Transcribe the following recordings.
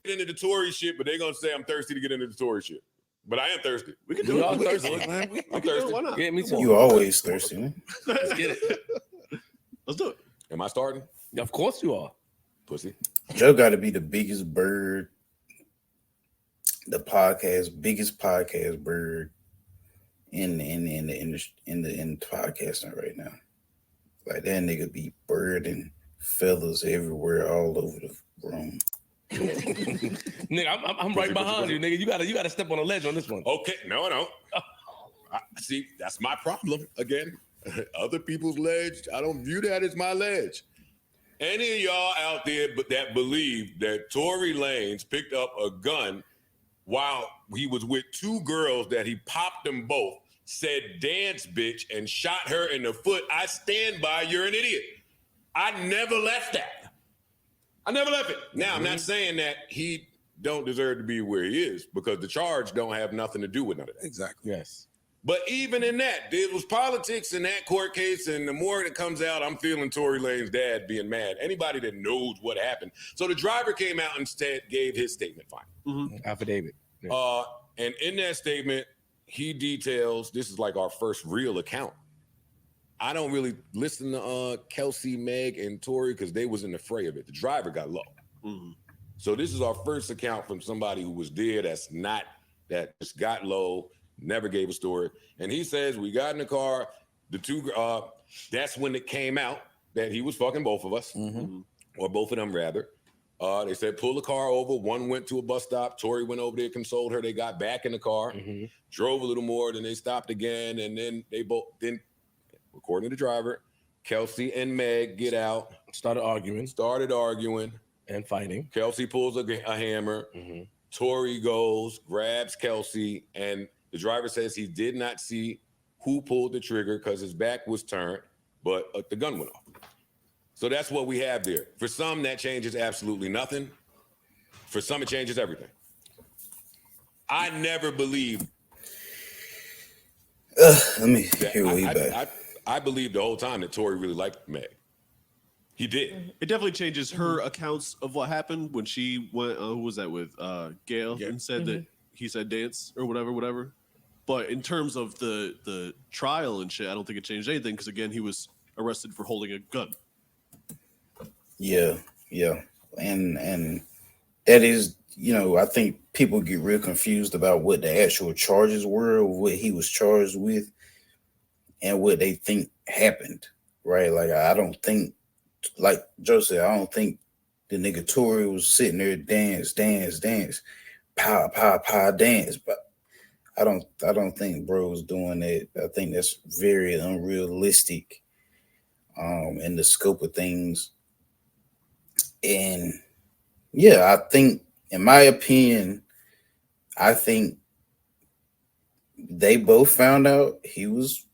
get into the Torey shit, but they're gonna say I'm thirsty to get into the Torey shit. But I am thirsty. We can do it. Thirsty. I'm thirsty. Why not? Yeah, me too. You always thirsty, man. Let's get it. Let's do it. Am I starting? Of course you are. Pussy. Joe got to be the biggest bird, biggest podcast bird in the podcasting right now. Like that nigga be birding feathers everywhere, all over the room. Nigga, I'm right behind you, nigga. You gotta step on a ledge on this one. Okay, no. See, that's my problem again. Other people's ledge, I don't view that as my ledge. Any of y'all out there that believe that Torey Lanez picked up a gun while he was with two girls that he popped them both, said dance bitch, and shot her in the foot, I stand by, you're an idiot. I never left that. I never left it. Now, I'm not saying that he don't deserve to be where he is because the charge don't have nothing to do with none of that. Exactly. Yes. But even in that, there was politics in that court case, and the more that comes out, I'm feeling Torey Lanez's dad being mad. Anybody that knows what happened. So the driver came out and gave his statement fine. Affidavit. Yeah. And in that statement, he details, this is like our first real account. I don't really listen to Kelsey, Meg, and Torey because they was in the fray of it. The driver got low. So this is our first account from somebody who was there that just got low, never gave a story. And he says, we got in the car, the two, that's when it came out that he was fucking both of us, or both of them rather. They said, pull the car over. One went to a bus stop. Torey went over there, consoled her. They got back in the car, drove a little more, then they stopped again. And then according to the driver, Kelsey and Meg get out. Started arguing. And fighting. Kelsey pulls a hammer. Torey goes, grabs Kelsey, and the driver says he did not see who pulled the trigger because his back was turned, but the gun went off. So that's what we have there. For some, that changes absolutely nothing. For some, it changes everything. I never believed. Let me hear what he back. I believed the whole time that Torey really liked Meg. He did. It definitely changes her accounts of what happened when she went. Who was that with? Gail, and said that he said dance or whatever. But in terms of the trial and shit, I don't think it changed anything because again, he was arrested for holding a gun. Yeah, and that is, I think people get real confused about what the actual charges were, or what he was charged with, and what they think happened. Right? Like I don't think. Like Joe said, I don't think the nigga Torey was sitting there dance, pow, dance. But I don't think bro was doing that. I think that's very unrealistic in the scope of things. And yeah, I think, in my opinion, I think they both found out he was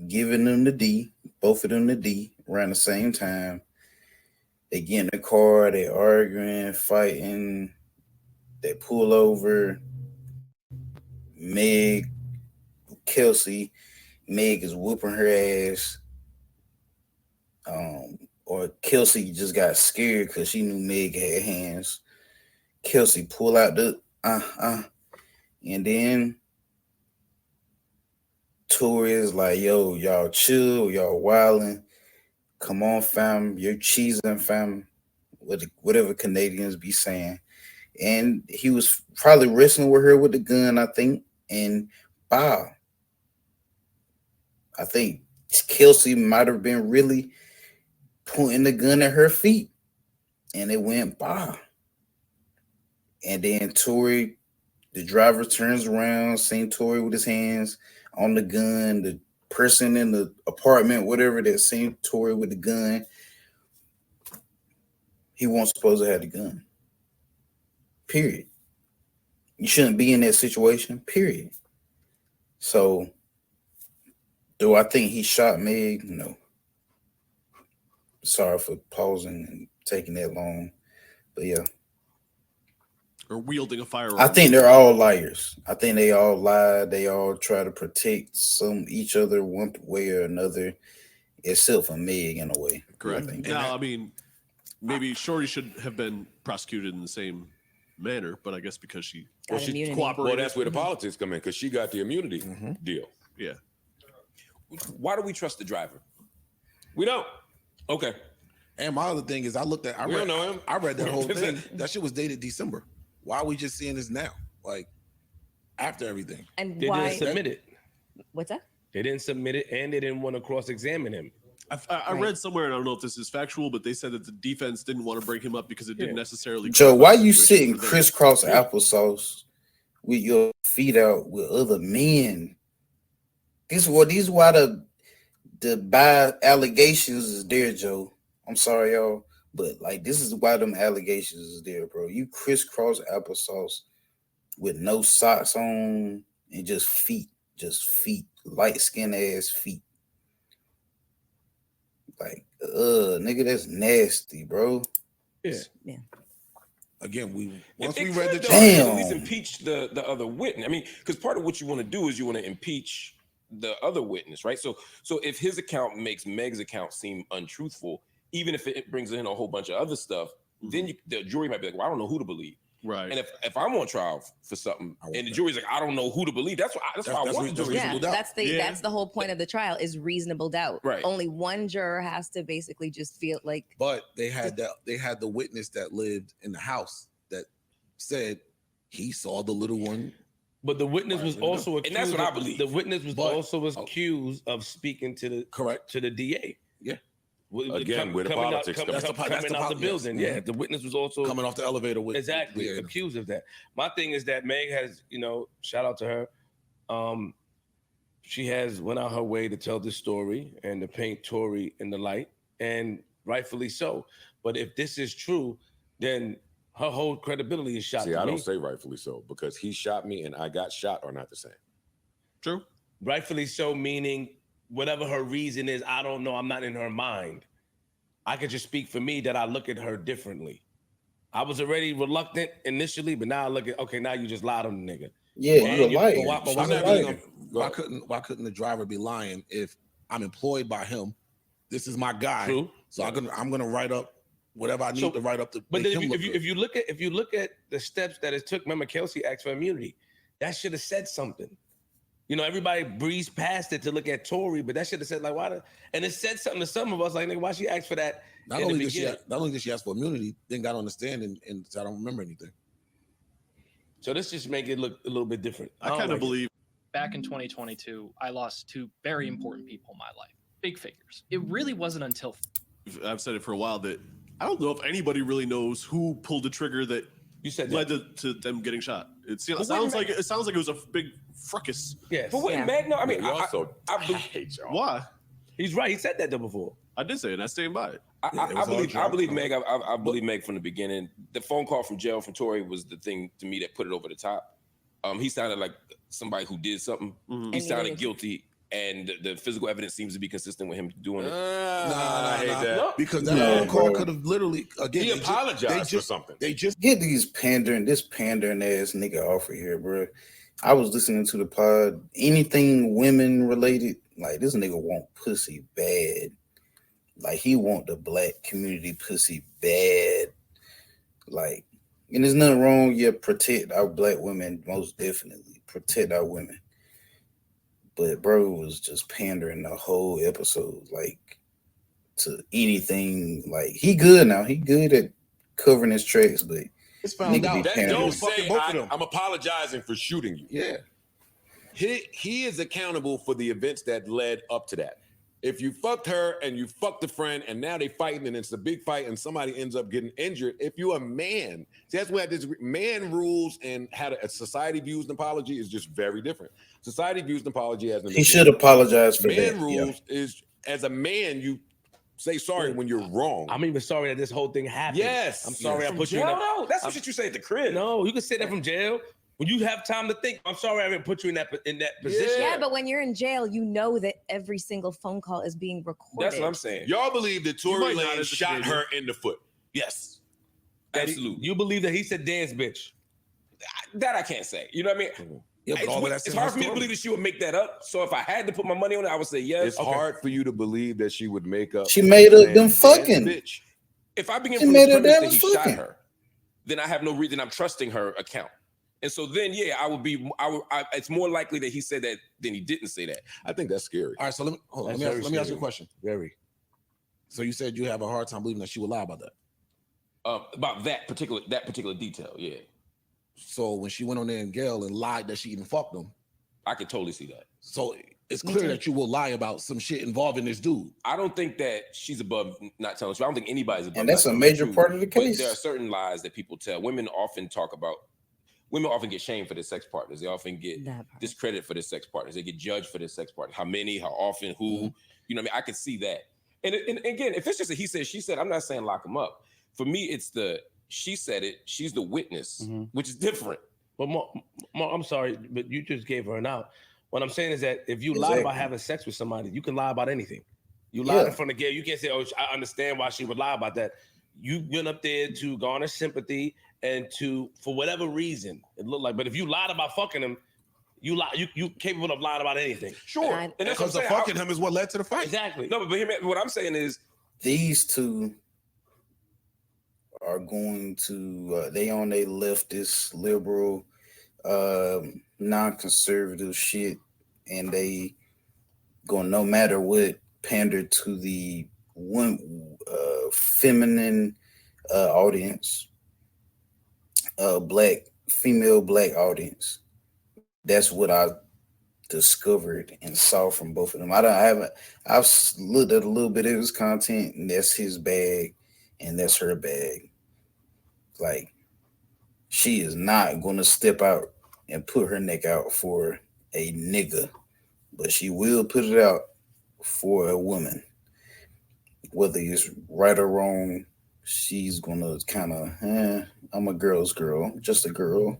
giving them the D, both of them the D, around the same time. They get in the car, they arguing, fighting, they pull over. Kelsey, Meg is whooping her ass. Or Kelsey just got scared because she knew Meg had hands. Kelsey pull out the and then Torey is like, yo, y'all chill, y'all wilding. Come on, fam. You're cheesing, fam. Whatever Canadians be saying. And he was probably wrestling with her with the gun, I think. And bow. I think Kelsey might have been really pointing the gun at her feet. And it went bow. And then Torey, the driver turns around, seeing Torey with his hands on the gun. The person in the apartment, whatever, that seen Torey with the gun, he wasn't supposed to have the gun. Period. You shouldn't be in that situation. Period. So, do I think he shot Meg? No. Sorry for pausing and taking that long, but yeah. Or wielding a firearm. I think they're all liars. I think they all lie. They all try to protect each other one way or another, except for Meg in a way. Correct. Now, I mean, maybe Shorty should have been prosecuted in the same manner, but I guess because she cooperated. Well, that's where the politics come in because she got the immunity deal. Yeah. Why do we trust the driver? We don't. Okay. And my other thing is, I don't know him. I read that whole thing. That shit was dated December. Why are we just seeing this now? Like after everything. And they why? didn't submit it. What's that? They didn't submit it, and they didn't want to cross-examine him. I read somewhere, and I don't know if this is factual, but they said that the defense didn't want to bring him up because it didn't necessarily. Joe, why you sitting crisscross applesauce with your feet out with other men? These are why the bad allegations is there, Joe. I'm sorry, y'all, but like this is why them allegations is there, bro. You crisscross applesauce with no socks on and just feet, light skin ass feet. Like, nigga, that's nasty, bro. Yeah. Again, once we read the charge, damn, at least impeach the other witness. I mean, because part of what you want to do is you want to impeach the other witness, right? So if his account makes Meg's account seem untruthful, even if it brings in a whole bunch of other stuff, then the jury might be like, well, I don't know who to believe. Right. And if I'm on trial for something and the jury's like, I don't know who to believe, that's why I want the jury. Yeah, that's the whole point of the trial is reasonable doubt. Right. Only one juror has to basically just feel like. But they had the witness that lived in the house that said he saw the little one. But the witness was also accused. And that's what I believe. The witness was also accused of speaking to the DA. Yeah. Again, where the politics coming out the building. Yes. Yeah, the witness was also coming off the elevator with accused of that. My thing is that Meg has, shout out to her. She has went out her way to tell this story and to paint Torey in the light, and rightfully so. But if this is true, then her whole credibility is shot. See, I don't say rightfully so because he shot me and I got shot are not the same. True. Rightfully so, meaning whatever her reason is, I don't know. I'm not in her mind. I could just speak for me that I look at her differently. I was already reluctant initially, but now I look at, okay, now you just lied on the nigga. Yeah, you're lying. Why couldn't the driver be lying if I'm employed by him? This is my guy. True. So I'm gonna write up whatever I need to write up to. But then if you look at the steps that it took, remember Kelsey asked for immunity. That should have said something. Everybody breezed past it to look at Torey, but that should have said like, why? And it said something to some of us, like, nigga, why she asked for that? Not only did she ask for immunity, then got on the stand and I don't remember anything. So this just make it look a little bit different. I kind of believe. Back in 2022, I lost two very important people in my life, big figures. It really wasn't until I've said it for a while that I don't know if anybody really knows who pulled the trigger that you said led to them getting shot. It sounds like it was a big fracas. Yes. But wait, Meg, no, I mean, I hate y'all. Why? He's right. He said that though before. I did say it, and I stand by it. I believe Meg. I believe Meg from the beginning. The phone call from jail from Torey was the thing to me that put it over the top. He sounded like somebody who did something. He sounded guilty, and the physical evidence seems to be consistent with him doing it. I hate that. No. Because that phone call could have literally again. He apologized for something. They just get this pandering ass nigga off of here, bro. I was listening to the pod. Anything women related, like this nigga want pussy bad. Like he want the black community pussy bad. Like, and there's nothing wrong. Yeah, protect our black women, most definitely protect our women. But bro was just pandering the whole episode, like to anything. Like he good now. He good at covering his tracks, but it's found out. Don't say I'm apologizing for shooting you. Yeah. He is accountable for the events that led up to that. If you fucked her and you fucked a friend and now they fighting and it's a big fight and somebody ends up getting injured, if you're a man, see, that's where this man rules and how a society views an apology is just very different. Society views an apology as he should apologize for man that. rules is as a man you say sorry when you're wrong. I'm even sorry that this whole thing happened. Yes. I'm sorry I put jail, you in that. no, that's what you say at the crib. No, you can say that from jail. When you have time to think, I'm sorry I didn't put you in that position. Yeah, but when you're in jail, you know that every single phone call is being recorded. That's what I'm saying. Y'all believe that Torey Lanez shot her in the foot? Yes. Absolutely. You believe that he said dance bitch? That I can't say. You know what I mean? Yeah, it's hard for me to believe that she would make that up. So if I had to put my money on it, I would say yes. It's hard for you to believe that she would make up. She made up them fucking. Bitch. If I begin She from made the her premise dad that he was shot fucking. her, then I have no reason. I'm trusting her account. And so then, yeah, it's more likely that he said that than he didn't say that. I think that's scary. All right, so let me ask you a question. Very. So you said you have a hard time believing that she would lie about that. About that particular detail, yeah. So when she went on there and Gail and lied that she even fucked him, I could totally see that. so it's clear that you will lie about some shit involving this dude. I don't think that she's above not telling the truth. I don't think anybody's above. And that's not a telling major the truth. part of the But case. there are certain lies that people tell. Women often get shamed for their sex partners. They often get discredited for their sex partners. They get judged for their sex partners. How many, how often, who, you know what I mean? I could see that. And again, if it's just a he said, she said, I'm not saying lock him up. For me, it's the she said it, she's the witness, which is different. But I'm sorry, but you just gave her an out. What I'm saying is that if you lie about having sex with somebody, you can lie about anything. You lied in front of Gail. You can't say, "Oh, I understand why she would lie about that." You went up there to garner sympathy and for whatever reason, it looked like. But if you lied about fucking him, you lie. You capable of lying about anything. Sure, and that's what Because I'm the saying. fucking him is what led to the fight. Exactly. No, but hear me, what I'm saying is These two are going to they on a leftist, liberal, non-conservative shit, and they going no matter what pander to the feminine audience, female black audience. That's what I discovered and saw from both of them. I've looked at a little bit of his content, and that's his bag and that's her bag. Like, she is not going to step out and put her neck out for a nigga, but she will put it out for a woman. Whether it's right or wrong, she's going to kind of, I'm a girl's girl, just a girl.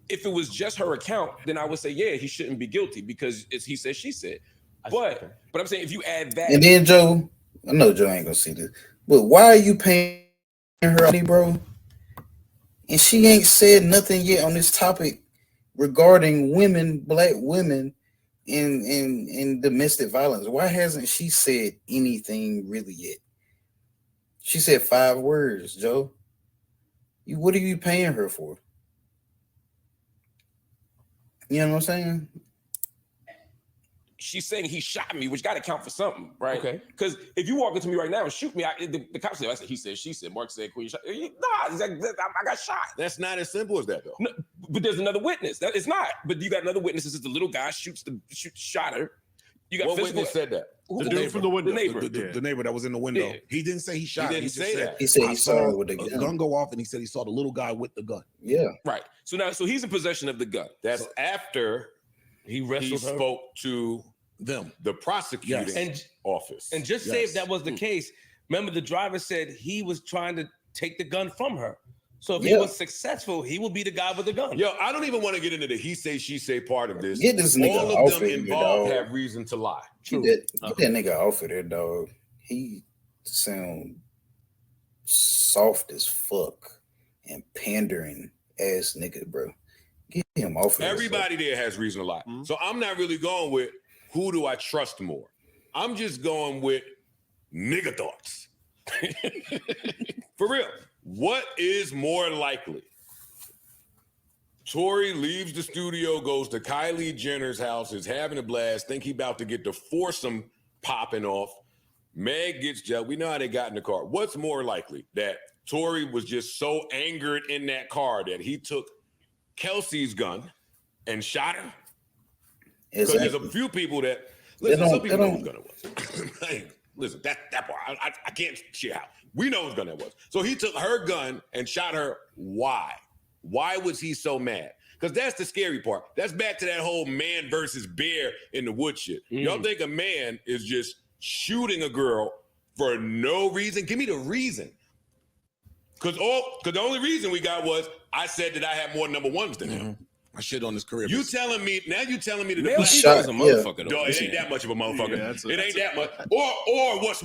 if it was just her account, then I would say, yeah, he shouldn't be guilty because it's he said, she said. But I'm saying if you add that, and then Joe, I know Joe ain't gonna see this, but why are you paying her money, bro? And she ain't said nothing yet on this topic regarding women, black women in domestic violence. Why hasn't she said anything really yet? She said 5 words, Joe. What are you paying her for? You know what I'm saying? she's saying he shot me, which got to count for something, right? Okay. Because if you walk into me right now and shoot me, the cops say, I said, he said, she said, Mark said, Queen shot. Nah, he's like, I got shot. That's not as simple as that, though. No, but there's another witness. That it's not. But you got another witness. This is the little guy shot her. You got What physical. witness said that? The dude from the window. The neighbor. The neighbor that was in the window. Yeah. He didn't say he shot. He didn't just say that. He said I he saw it with the a gun. gun go off, and he said he saw the little guy with the gun. Yeah. Right. So now, so he's in possession of the gun. That's after He he wrestled her. spoke to Them. the prosecuting Yes. office. And just say if Yes. that was the case, remember the driver said he was trying to take the gun from her. So if he was successful, he would be the guy with the gun. Yo, I don't even want to get into the he say, she say part of this. Get this nigga All of off them of here, involved dog. have reason to lie. Get that nigga off of there, dog. He sound soft as fuck and pandering ass nigga, bro. Get him off of there. Everybody there has reason to lie. Mm-hmm. So I'm not really going with who do I trust more. I'm just going with nigga thoughts. For real. What is more likely? Torey leaves the studio, goes to Kylie Jenner's house, is having a blast, think he about to get the foursome popping off. Meg gets jailed. We know how they got in the car. What's more likely? That Torey was just so angered in that car that he took Kelsey's gun and shot her? Because there's a few people that listen. Some people know whose gun it was. Hey, listen, that part I can't share how. We know whose gun it was. So he took her gun and shot her. Why? Why was he so mad? Because that's the scary part. That's back to that whole man versus bear in the wood shit. Y'all think a man is just shooting a girl for no reason? Give me the reason. Because the only reason we got was I said that I had more number ones than him. I shit on his career. You telling me that the Male ego shot, is a motherfucker. Dog, it ain't that much of a motherfucker. Yeah, it ain't that much. Or what's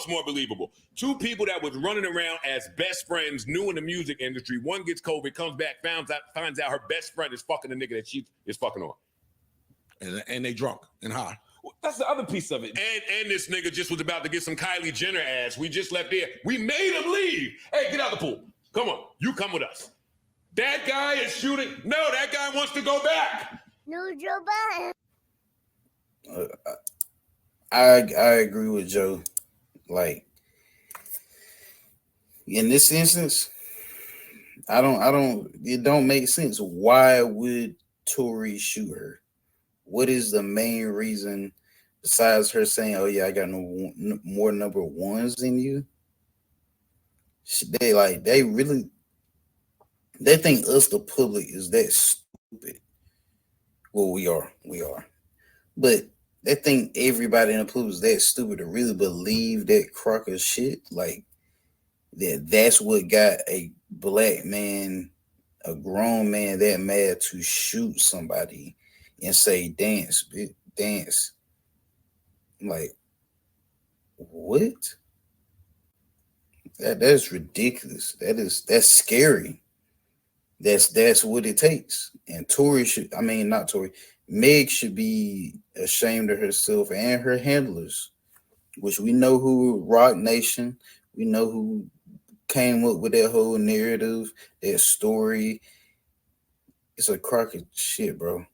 more believable? Two people that was running around as best friends, new in the music industry. One gets COVID, comes back, finds out her best friend is fucking the nigga that she is fucking on. and they drunk and high. That's the other piece of it. And this nigga just was about to get some Kylie Jenner ass. We just left there. We made him leave. Hey, get out the pool. Come on. You come with us. That guy is shooting. No, that guy wants to go back. No, Joe Budden. I agree with Joe. Like, in this instance, it don't make sense. Why would Torey shoot her? What is the main reason besides her saying, "Oh yeah, I got more number ones than you"? They think us, the public, is that stupid. Well, we are, but they think everybody in the public is that stupid to really believe that crock of shit. Like that's what got a black man, a grown man, that mad to shoot somebody and say, "Dance, bitch, dance." Like, what? That's ridiculous. That's scary. That's what it takes. And Meg should be ashamed of herself and her handlers, which we know who Rock Nation. We know who came up with that whole narrative, that story. It's a crock of shit, bro.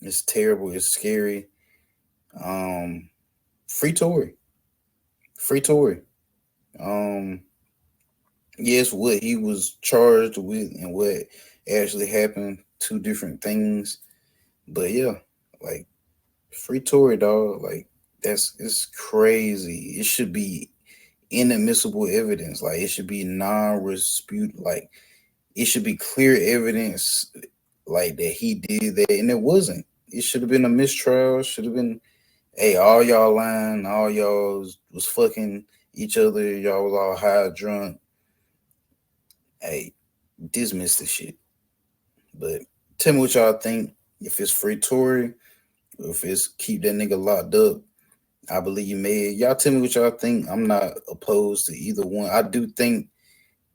It's terrible. It's scary. Free Torey. Yes, what he was charged with and what actually happened, two different things. But yeah, like, free Torey, dog. Like, it's crazy. It should be inadmissible evidence. Like, it should be non-dispute. Like, it should be clear evidence, like, that he did that, and it wasn't. It should have been a mistrial. Should have been, hey, all y'all lying, all y'all was fucking each other, y'all was all high, drunk. Hey, dismiss the shit. But tell me what y'all think. If it's free Torey, or if it's keep that nigga locked up, I believe you made. Y'all tell me what y'all think. I'm not opposed to either one. I do think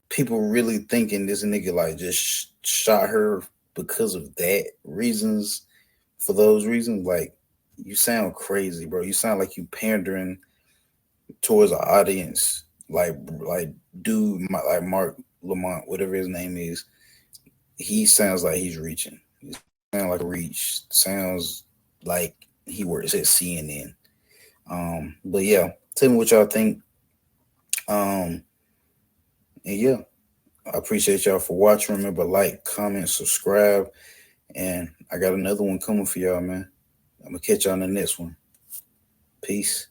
people really thinking this nigga like just shot her because of that reasons. For those reasons, like, you sound crazy, bro. You sound like you pandering towards an audience, like Mark Lamont, whatever his name is. He sounds like he's reaching. He sounds like a reach. Sounds like he works at CNN. But yeah, tell me what y'all think. And yeah, I appreciate y'all for watching. Remember, like, comment, subscribe, and I got another one coming for y'all, man. I'm gonna catch y'all on the next one. Peace.